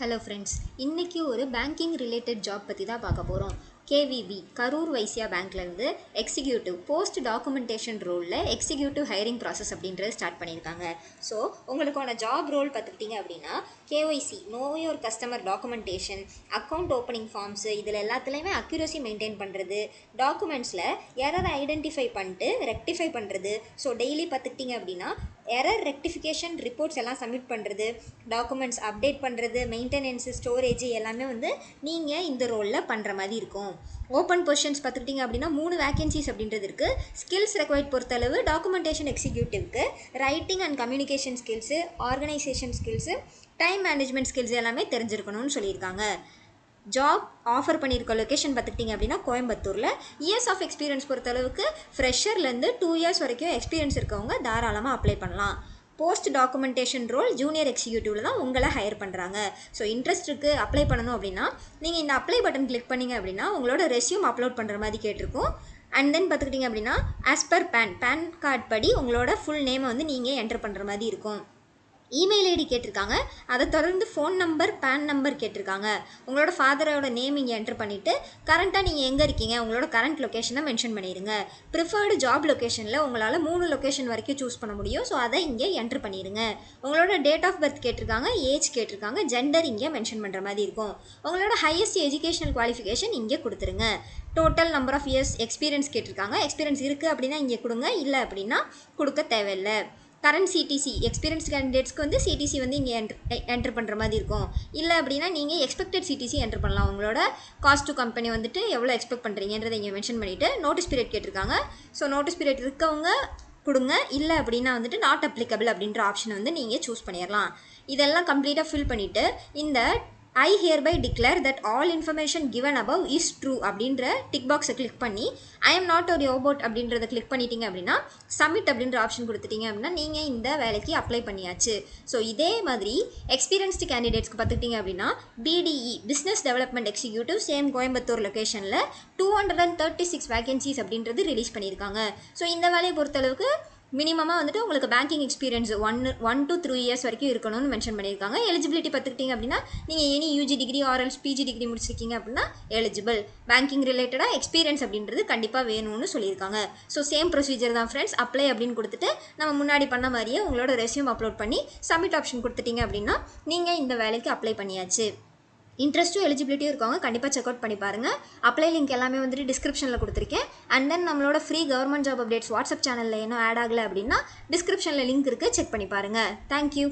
Hello friends, இன்றைக்கி ஒரு banking related job பற்றி தான் பார்க்க போகிறோம். கேவிபி கரூர் வைசியா பேங்க்லேருந்து எக்ஸிக்யூட்டிவ் போஸ்ட் டாக்குமெண்டேஷன் ரோலில் எக்ஸிக்யூட்டிவ் ஹையரிங் ப்ராசஸ் அப்படின்றது ஸ்டார்ட் பண்ணியிருக்காங்க. ஸோ உங்களுக்கான ஜாப் ரோல் பார்த்துக்கிட்டிங்க அப்படின்னா KYC know your customer documentation, account opening forms, இதில் எல்லாத்துலேயுமே அக்யூரசி மெயின்டைன் பண்ணுறது, டாக்குமெண்ட்ஸில் எரரை ஐடென்டிஃபை பண்ணிட்டு ரெக்டிஃபை பண்ணுறது. ஸோ டெய்லி பார்த்துக்கிட்டிங்க அப்படின்னா எரர் ரெக்டிஃபிகேஷன் ரிப்போர்ட்ஸ் எல்லாம் சப்மிட் பண்ணுறது, டாக்குமெண்ட்ஸ் அப்டேட் பண்ணுறது, மெயின்டெனன்ஸு, ஸ்டோரேஜ் எல்லாமே நீங்கள் இந்த ரோலில் பண்ணுற மாதிரி இருக்கும். ஓப்பன் பொசிஷன்ஸ் பார்த்துக்கிட்டிங்க அப்படின்னா 3 வேகன்சிஸ் அப்படின்றது இருக்குது. ஸ்கில்ஸ் ரெக்வயர்ட் பொறுத்தளவு டாக்குமெண்டேஷன் எக்ஸிக்யூட்டிவ்க்கு writing and communication skills, organisation skills, time management skills எல்லாமே தெரிஞ்சிருக்கணும்னு சொல்லியிருக்காங்க. ஜாப் ஆஃபர் பண்ணியிருக்க லொக்கேஷன் பார்த்துக்கிட்டிங்க அப்படின்னா கோயம்புத்தூரில். இயர்ஸ் ஆஃப் எக்ஸ்பீரியன்ஸ் பொறுத்தளவுக்கு ஃப்ரெஷர்லேருந்து 2 இயர்ஸ் வரைக்கும் எக்ஸ்பீரியன்ஸ் இருக்கவங்க தாராளமாக அப்ளை பண்ணலாம். போஸ்ட் டாக்குமெண்டேஷன் ரோல் ஜூனியர் எக்ஸிக்யூட்டிவில் தான் உங்களை ஹையர் பண்ணுறாங்க. ஸோ இன்ட்ரெஸ்ட் இருக்குது அப்ளை பண்ணணும் அப்படின்னா நீங்கள் இந்த அப்ளை பட்டன் கிளிக் பண்ணிங்க அப்படின்னா உங்களோட ரெஸ்யூம் அப்லோட் பண்ணுற மாதிரி கேட்டிருக்கும். அண்ட் தென் பார்த்துக்கிட்டிங்க அப்படின்னா ஆஸ் பர் பேன் கார்டு படி உங்களோட ஃபுல் நேமை நீங்கள் என்டர் பண்ணுற மாதிரி இருக்கும். இமெயில் ஐடி கேட்டிருக்காங்க. அதை தொடர்ந்து ஃபோன் நம்பர், பேன் நம்பர் கேட்டிருக்காங்க. உங்களோட ஃபாதரோட நேம் இங்கே என்டர் பண்ணிவிட்டு கரண்ட்டாக நீங்கள் எங்கே இருக்கீங்க உங்களோட கரண்ட் லொக்கேஷனை மென்ஷன் பண்ணிடுங்க. ப்ரிஃபர்டு ஜாப் லொக்கேஷனில் உங்களால் 3 லொக்கேஷன் வரைக்கும் சூஸ் பண்ண முடியும். ஸோ அதை இங்கே என்டர் பண்ணிடுங்க. உங்களோட டேட் ஆஃப் பர்த் கேட்டிருக்காங்க, ஏஜ் கேட்டிருக்காங்க, ஜெண்டர் இங்கே மென்ஷன் பண்ணுற மாதிரி இருக்கும். உங்களோட ஹையஸ்ட் எஜுகேஷனல் குவாலிஃபிகேஷன் இங்கே கொடுத்துருங்க. Total number of years experience கேட்டிருக்காங்க. எக்ஸ்பீரியன்ஸ் இருக்குது அப்படின்னா இங்கே கொடுங்க, இல்லை அப்படின்னா கொடுக்க தேவையில்லை. கரண்ட் சிடிசி எக்ஸ்பீரியன்ஸ் கேண்டிடேட்ஸ்க்கு சிடிசி இங்கே என்டர் பண்ணுற மாதிரி இருக்கும். இல்லை அப்படின்னா நீங்கள் எக்ஸ்பெக்டட் சிடிசி என்டர் பண்ணலாம். உங்களோட காஸ்ட் டு கம்பெனி எவ்வளோ எக்ஸ்பெக்ட் பண்ணுறீங்கன்றதை இங்கே மென்ஷன் பண்ணிவிட்டு நோட்டீஸ் பீரியட் கேட்டிருக்காங்க. ஸோ நோட்டீஸ் பீரியட் இருக்கவங்க கொடுங்க, இல்லை அப்படின்னா நாட் அப்ளிகபிள் அப்படின்ற ஆப்ஷனை நீங்கள் சூஸ் பண்ணிடலாம். இதெல்லாம் கம்ப்ளீட்டாக ஃபில் பண்ணிவிட்டு இந்த I hereby declare that all information given above is true அப்படின்ற டிக் பாக்ஸை கிளிக் பண்ணி I am not a robot அப்படின்றத கிளிக் பண்ணிட்டீங்க அப்படின்னா சப்மிட் அப்படின்ற ஆப்ஷன் கொடுத்துட்டீங்க அப்படின்னா நீங்கள் இந்த வேலைக்கு அப்ளை பண்ணியாச்சு. ஸோ இதே மாதிரி எக்ஸ்பீரியன்ஸ்டு கேண்டிடேட்ஸ்க்கு பார்த்துக்கிட்டிங்க அப்படின்னா BDE business development executive same Coimbatore லொக்கேஷனில் 236 வேகன்சிஸ் அப்படின்றது ரிலீஸ் பண்ணியிருக்காங்க. ஸோ இந்த வேலையை பொறுத்தளவுக்கு மினிமமாக உங்களுக்கு பேங்கிங் எக்ஸ்பீரியன்ஸ் 1 to 3 இயர்ஸ் வரைக்கும் இருக்கணும்னு மென்ஷன் பண்ணியிருக்காங்க. எலிஜிபிலிட்டி பார்த்துக்கிட்டிங்க அப்படின்னா நீங்கள் any UG degree or else PG degree முடிச்சிருக்கீங்க அப்படின்னா எலிஜிபிள். பேங்கிங் ரிலேட்டடாக எக்ஸ்பீரியன்ஸ் அப்படின்றது கண்டிப்பாக வேணும்னு சொல்லியிருக்காங்க. ஸோ சேம் ப்ரொசீஜர் தான் ஃப்ரெண்ட்ஸ். அப்ளை அப்படின்னு கொடுத்துட்டு நம்ம முன்னாடி பண்ண மாதிரியே உங்களோட ரெஸ்யூம் அப்லோட் பண்ணி சப்மிட் ஆப்ஷன் கொடுத்துட்டீங்க அப்படின்னா நீங்கள் இந்த வேலைக்கு அப்ளை பண்ணியாச்சு. இன்ட்ரெஸ்ட்டும் எலிஜிபிலிட்டியும் இருக்கவங்க கண்டிப்பாக செக் அவுட் பண்ணி பாருங்கள். அப்ளை லிங்க் எல்லாமே டிஸ்கிரிப்ஷனில் கொடுத்துருக்கேன். அண்ட் தென் நம்மளோட free government job updates WhatsApp சேனலில் இன்னும் ஆட் ஆகலை அப்படின்னா டிஸ்கிரிப்ஷனில் லிங்க் இருக்குது, செக் பண்ணி பாருங்கள். தேங்க்யூ.